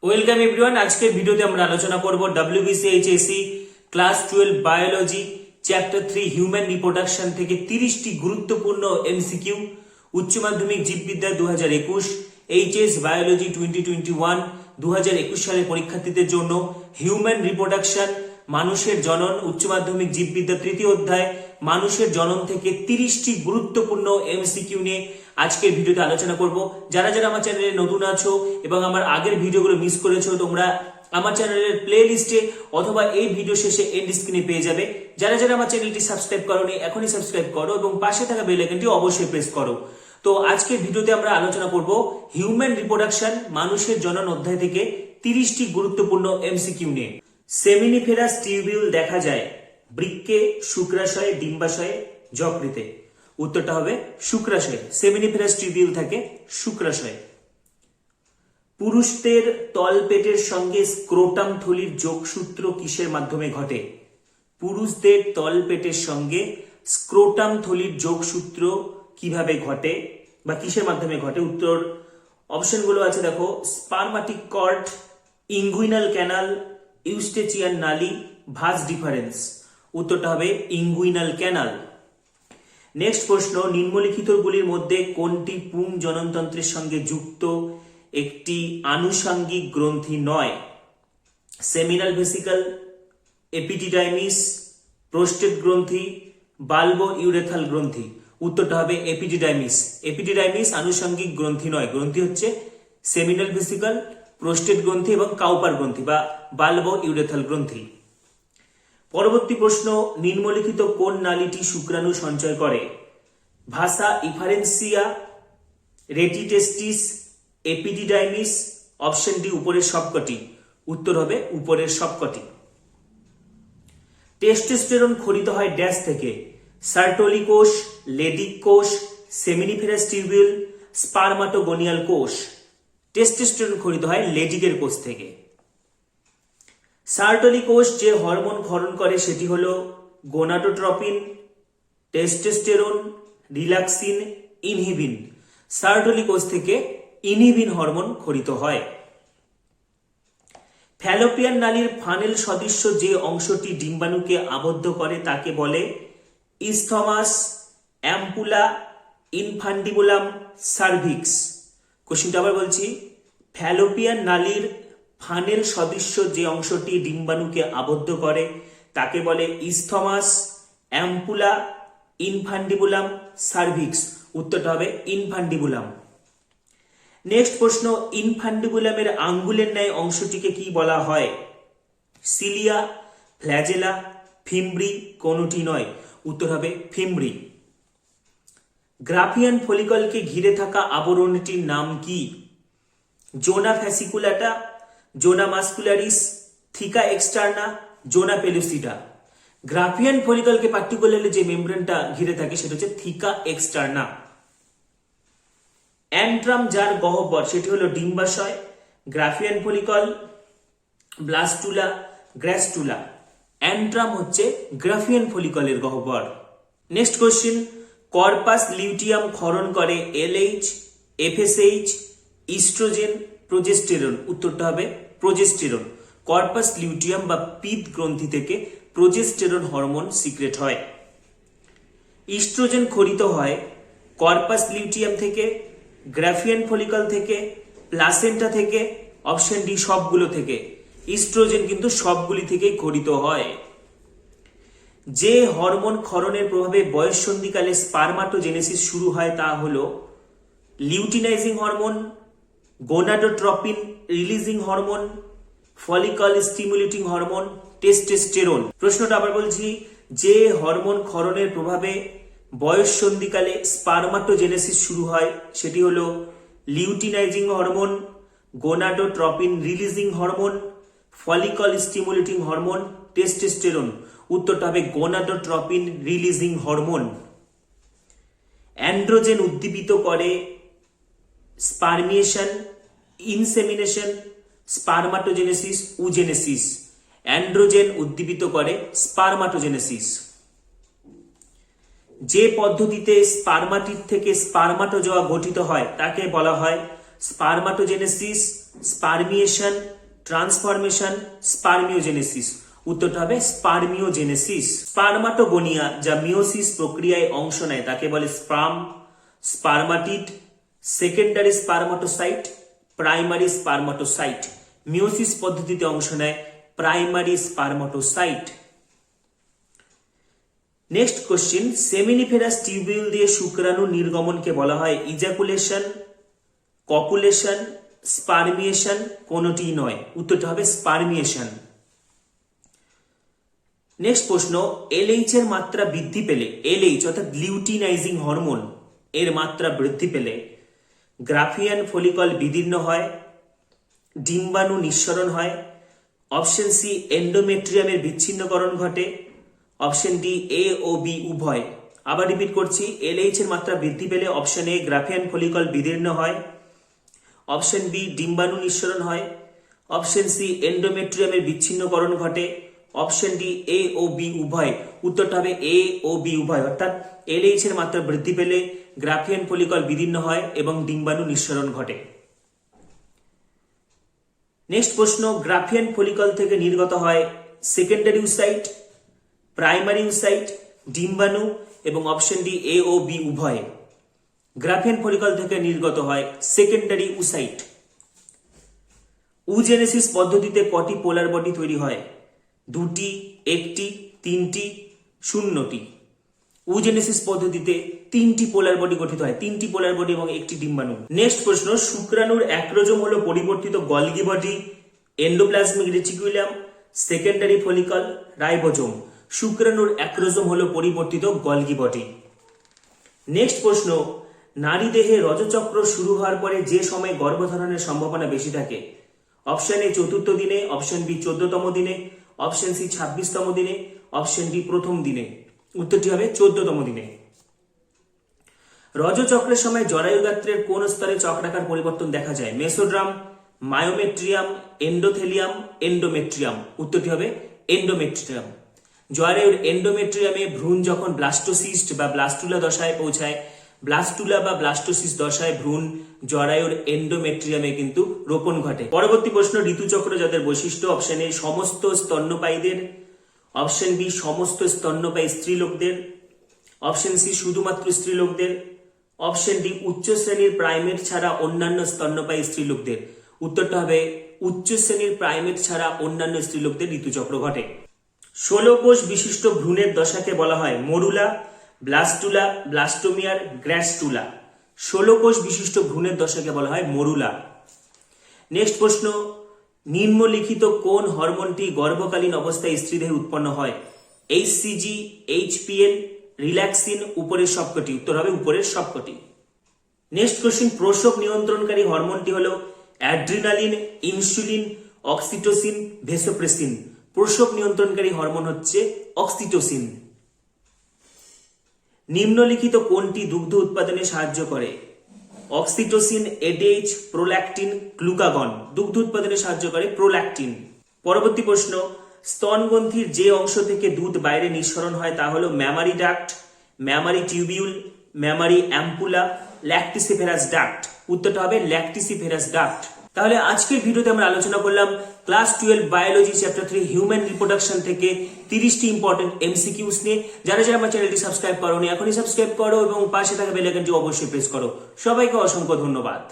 Welcome everyone. আজকের ভিডিওতে আমরা আলোচনা করব WBCHSC class 12 biology chapter 3 human reproduction থেকে 30টি গুরুত্বপূর্ণ এমসিকিউ, উচ্চ মাধ্যমিক জীববিদ্যা 2021, এইচএস বায়োলজি 2021, 2021 সালের পরীক্ষার্থীদের জন্য হিউম্যান রিপ্রোডাকশন মানুষের জনন, উচ্চ মাধ্যমিক জীববিদ্যা তৃতীয় অধ্যায় মানুষের জনন থেকে 30টি গুরুত্বপূর্ণ এমসিকিউ নিয়ে আজকের ভিডিওতে আলোচনা করব। যারা যারা আমার চ্যানেলে নতুন আছো এবং আমার আগের ভিডিওগুলো মিস করেছো, তোমরা আমার চ্যানেলের প্লে লিস্টে অথবা এই ভিডিও শেষে এন্ড স্ক্রিনে পেয়ে যাবে। যারা যারা আমার চ্যানেলটি সাবস্ক্রাইব করোনি এখনই সাবস্ক্রাইব করো এবং পাশে থাকা বেল আইকনটি অবশ্যই প্রেস করো। তো আজকের ভিডিওতে আমরা আলোচনা করব হিউম্যান রিপ্রোডাকশন মানুষের জনন অধ্যায় থেকে 30টি গুরুত্বপূর্ণ এমসিকিউ নিয়ে। সেমিনিফেরাস টিউবিউল দেখা যায় বৃক্কে, শুক্রাশয়ে, ডিম্বাশয়ে, যকৃতে। উত্তরটা হবে শুক্রাশয়ে। সেমিনিফেরাস টিউবিউল থাকে শুক্রাশয়ে। পুরুষদের তলপেটের সঙ্গে স্ক্রোটাম থলির যোগসূত্র কিসের মাধ্যমে ঘটে? পুরুষদের তলপেটের সঙ্গে স্ক্রোটাম থলির যোগসূত্র কিভাবে ঘটে বা কিসের মাধ্যমে ঘটে? উত্তর অপশনগুলো আছে, দেখো। Spermatic cord, inguinal canal, eustachian নালী, ভাস ডিফারেন্স। উত্তরটা হবে ইঙ্গুইনাল ক্যানাল। নেক্সট প্রশ্ন, নিম্নলিখিতগুলির মধ্যে কোনটি পুং জননতন্ত্রের সঙ্গে যুক্ত একটি আনুষঙ্গিক গ্রন্থি নয়? সেমিনাল ভেসিকল, এপিডিডাইমিস, প্রোস্টেট গ্রন্থি, বাল্বো ইউরেথাল গ্রন্থি। উত্তরটা হবে এপিডিডাইমিস। এপিডিডাইমিস আনুষঙ্গিক গ্রন্থি নয়। গ্রন্থি হচ্ছে সেমিনাল ভেসিকল, প্রোস্টেট গ্রন্থি এবং কাউপার গ্রন্থি বা বাল্বো ইউরেথাল গ্রন্থি। পরবর্তী প্রশ্ন, নিম্নলিখিত কোন নালীটি শুক্রাণু সঞ্চয় করে? ভাসা ইফারেন্সিয়া, রেটিটেস্টিস, এপিডিডাইমিস। অপশন ডি উপরের সবকটি। উত্তর হবে উপরের সবকটি। টেস্টোস্টেরন খরিত হয় ড্যাশ থেকে? সার্টোলি কোষ, লেডিক কোষ, সেমিনিফেরাস টিউবিউল, স্পারমাটোগোনিয়াল কোষ। টেস্টোস্টেরন খরিত হয় লেডিকের কোষ থেকে। সার্টোলি কোষ যে হরমোন ক্ষরণ করে সেটি হলো gonadotropin, testosterone, relaxin, inhibin. Sertoli কোষ থেকে ইনহিবিন হরমোন খরিত হয়। ফ্যালোপিয়ান নালীর ফানেল সদৃশ্য যে অংশটি ডিম্বাণুকে আবদ্ধ করে তাকে বলে ইস্থমাস, অ্যাম্পুলা, ইনফান্ডিবুলাম, সার্ভিক্স। কোশ্চেনটা আবার বলছি, ফ্যালোপিয়ান নালীর ফানেল সদৃশ্য যে অংশটি ডিম্বাণুকে আবদ্ধ করে তাকে বলে ইস্থমাস, অ্যাম্পুলা, ইনফান্ডিবুলাম, সার্ভিক্স। উত্তরটা হবে ইনফান্ডিবুলাম। নেক্সট প্রশ্ন, ইনফান্ডিবুলামের আঙ্গুলের ন্যায় অংশটিকে কি বলা হয়? সিলিয়া, ফ্ল্যাজেলা, ফিমব্রি, কোনটি নয়। উত্তর হবে ফিমব্রি। গ্রাফিয়ান ফলিকলকে ঘিরে থাকা আবরণটির নাম কি? জোনা ফ্যাসিকুলাটা, জোনা মাস্কুলারিস, থিকা এক্সটার্না, জোনা পেলুসিটা। গ্রাফিয়ান ফলিকলকে পার্টিকুলারলি যে মেমব্রেনটা ঘিরে থাকে সেটা হচ্ছে থিকা এক্সটার্না। অ্যান্ট্রাম যার গহ্বর সেটি হলো ডিম্বাশয়, গ্রাফিয়ান ফলিকল, ব্লাস্টুলা, গ্র্যাস্টুলা। অ্যান্ট্রাম হচ্ছে গ্রাফিয়ান ফলিকলের গহ্বর। নেক্সট কোশ্চেন, কর্পাস লিউটিয়াম ক্ষরণ করে এলএইচ, এফএসএইচ, ইস্ট্রোজেন, প্রোজেস্টেরন। উত্তরটা হবে প্রোজেস্টেরন। কর্পাস লিউটিয়াম বা পিত গ্রন্থি থেকে প্রোজেস্টেরন হরমোন সিক্রেট হয়। ইস্ট্রোজেন খরিত হয় কর্পাস লিউটিয়াম থেকে, গ্রাফিয়ান ফলিকল থেকে, প্লাসেন্টা থেকে। অপশন ডি সবগুলো থেকে। ইস্ট্রোজেন কিন্তু সবগুলি থেকেই খরিত হয়। যে হরমোন ক্ষরণের প্রভাবে বয়ঃসন্ধিকালে স্পারমাটোজেনেসিস শুরু হয় তা হলো luteinising hormone, gonadotropin releasing hormone, follicle stimulating hormone, testosterone. প্রশ্নটা আবার বলছি, যে হরমোন ক্ষরণের প্রভাবে বয়ঃসন্ধিকালে স্পারমাটোজেনেসিস শুরু হয় সেটি হলো luteinising hormone, gonadotropin releasing hormone, follicle stimulating hormone, testosterone. উত্তরটা হবে গোনাডোট্রপিন রিলিজিং হরমোন। অ্যান্ড্রোজেন উদ্দীপিত করে স্পারমিয়েশন, ইনসেমিনেশন, স্পারমাটোজেনেসিস, উজেনেসিস। অ্যান্ড্রোজেন উদ্দীপিত করে স্পারমাটোজেনেসিস। যে পদ্ধতিতে স্পারমাটিড থেকে স্পারমাটোজোয়া গঠিত হয় তাকে বলা হয় স্পারমাটোজেনেসিস, স্পারমিয়েশন, ট্রান্সফরমেশন, স্পারমিওজেনেসিস। উত্তরটা হবে স্পারমিওজেনেসিস। স্পারমাটোগোনিয়া যা মিওসিস প্রক্রিয়ায় অংশ নেয় তাকে বলে sperm, spermatid, secondary spermatocyte, primary spermatocyte. Meiosis পদ্ধতিতে অংশ নেয় primary spermatocyte. Next question, seminiferous tubule দিয়ে শুক্রাণু নির্গমনকে বলা হয় ইজাকুলেশন, কপুলেশন, স্পারমিয়েশন, কোনটি নয়। উত্তরটা হবে স্পারমিয়েশন। নেক্সট প্রশ্ন, এলএইচ এর মাত্রা বৃদ্ধি পেলে, এলএইচ অর্থাৎ লিউটিনাইজিং হরমোন এর মাত্রা বৃদ্ধি পেলে গ্রাফিয়ান ফলিকল বিদীর্ণ হয়, ডিম্বাণু নিঃসরণ হয়, অপশন সি এন্ডোমেট্রিয়ামের বিচ্ছিন্নকরণ ঘটে, অপশন ডি এ ও বি উভয়। আবার রিপিট করছি, এলএইচ এর মাত্রা বৃদ্ধি পেলে অপশন এ গ্রাফিয়ান ফলিকল বিদীর্ণ হয়, অপশন বি ডিম্বাণু নিঃসরণ হয়, অপশন সি এন্ডোমেট্রিয়ামের বিচ্ছিন্নকরণ ঘটে, অপশন ডি এ ও বি উভয়। উত্তরটা হবে এ ও বি উভয়, অর্থাৎ এলএইচ এর মাত্রা বৃদ্ধি পেলে গ্রাফিয়ান ফলিকল বিদীর্ণ হয় এবং ডিম্বাণু নিঃসরণ ঘটে। নেক্সট প্রশ্ন, গ্রাফিয়ান ফলিকল থেকে নির্গত হয় সেকেন্ডারি উসাইট, প্রাইমারি উসাইট, ডিম্বাণু এবং অপশন ডি এ ও বি উভয়। গ্রাফিয়ান ফলিকল থেকে নির্গত হয় সেকেন্ডারি উসাইট। উজেনেসিস পদ্ধতিতে কটি পোলার বডি তৈরি হয়? দুটি, একটি, তিনটি, শূন্যটি। উজেনেসিস পদ্ধতিতে তিনটি পোলার বডি গঠিত হয়, তিনটি পোলার বডি এবং একটি ডিম্বাণু। নেক্সট প্রশ্ন, শুক্রাণুর অ্যাক্রোজোম হলো পরিবর্তিত Golgi body, endoplasmic reticulum, secondary follicle, ribosome. শুক্রাণুর অ্যাক্রোজোম হলো পরিবর্তিত গলগি বডি। নেক্সট প্রশ্ন, নারী দেহে রজচক্র শুরু হওয়ার পরে যে সময় গর্ভধারণের সম্ভাবনা বেশি থাকে? অপশন এ 4র্থ দিনে, অপশন বি 14তম দিনে, অপশন সি 26তম দিনে, অপশন ডি প্রথম দিনে। উত্তরটি হবে 14তম দিনে। রজচক্রের সময় জরায়ু গাত্রের কোন স্তরে চক্রাকার পরিবর্তন দেখা যায়? মেসোড্রাম, মায়োমেট্রিয়াম, এন্ডোথেলিয়াম, এন্ডোমেট্রিয়াম। উত্তরটি হবে এন্ডোমেট্রিয়াম। জরায়ুর এন্ডোমেট্রিয়ামে ভ্রূণ যখন ব্লাস্টোসিস্ট বা ব্লাস্টুলা দশায় পৌঁছায়, ব্লাস্টুলা বা ব্লাস্টোসিস্ট দশায় ভ্রূণ জরায়ুর এন্ডোমেট্রিয়ামে কিন্তু রোপণ ঘটে। পরবর্তী প্রশ্ন, ঋতুচক্র যাদের বৈশিষ্ট্য? অপশন এ সমস্ত স্তন্যপায়ীদের, অপশন বি সমস্ত স্তন্যপায়ী স্ত্রীলোকদের, অপশন সি শুধুমাত্র স্ত্রীলোকদের, অপশন ডি উচ্চ শ্রেণীর প্রাইমেট ছাড়া অন্যান্য স্তন্যপায়ী স্ত্রীলোকদের। উত্তরটা হবে উচ্চ শ্রেণীর প্রাইমেট ছাড়া অন্যান্য স্ত্রীলোকদের ঋতুচক্র ঘটে। 16 কোষ বিশিষ্ট ভ্রূণের দশাকে বলা হয় মরুলা, ব্লাস্টুলা, ব্লাস্টোমিয়ার, গ্র্যাস্টুলা। 16 কোষ বিশিষ্ট ভ্রূণের দশাকে বলা হয় মরুলা। নেক্সট প্রশ্ন, নিম্নলিখিত কোন হরমোনটি গর্ভকালীন অবস্থায় স্ত্রীদেহে উৎপন্ন হয়? এইচসিজি, এইচপিএল, রিল্যাক্সিন, উপরের সবকটি। উত্তর হবে উপরের সবকটি। নেক্সট কোশ্চেন, প্রসব নিয়ন্ত্রণকারী হরমোনটি হলো অ্যাড্রিনালিন, ইনসুলিন, অক্সিটোসিন, ভেসোপ্রেসিন। প্রসব নিয়ন্ত্রণকারী হরমোন হচ্ছে অক্সিটোসিন। নিম্নলিখিত কোনটি দুগ্ধ উৎপাদনে সাহায্য করে? Oxytocin, ADH, prolactin, glucagon. দুগ্ধ উৎপাদনে সাহায্য করে প্রোল্যাকটিন। পরবর্তী প্রশ্ন, স্তনগ্রন্থির যে অংশ থেকে দুধ বাইরে নিঃসরণ হয় তা হলো mammary duct, mammary tubule, mammary ampulla, lactiferous duct. উত্তরটা হবে ল্যাকটিসিফেরাস ডাক্ট। তাহলে আজকের ভিডিওতে আমরা আলোচনা করলাম class 12 biology chapter 3 human reproduction থেকে 30টি ইম্পর্টেন্ট এমসিকিউস নিয়ে। যারা যারা আমার চ্যানেলটি সাবস্ক্রাইব করোনি এখনই সাবস্ক্রাইব করো এবং পাশে থাকা বেল আইকনটি অবশ্যই প্রেস করো। সবাইকে অসংখ্য ধন্যবাদ।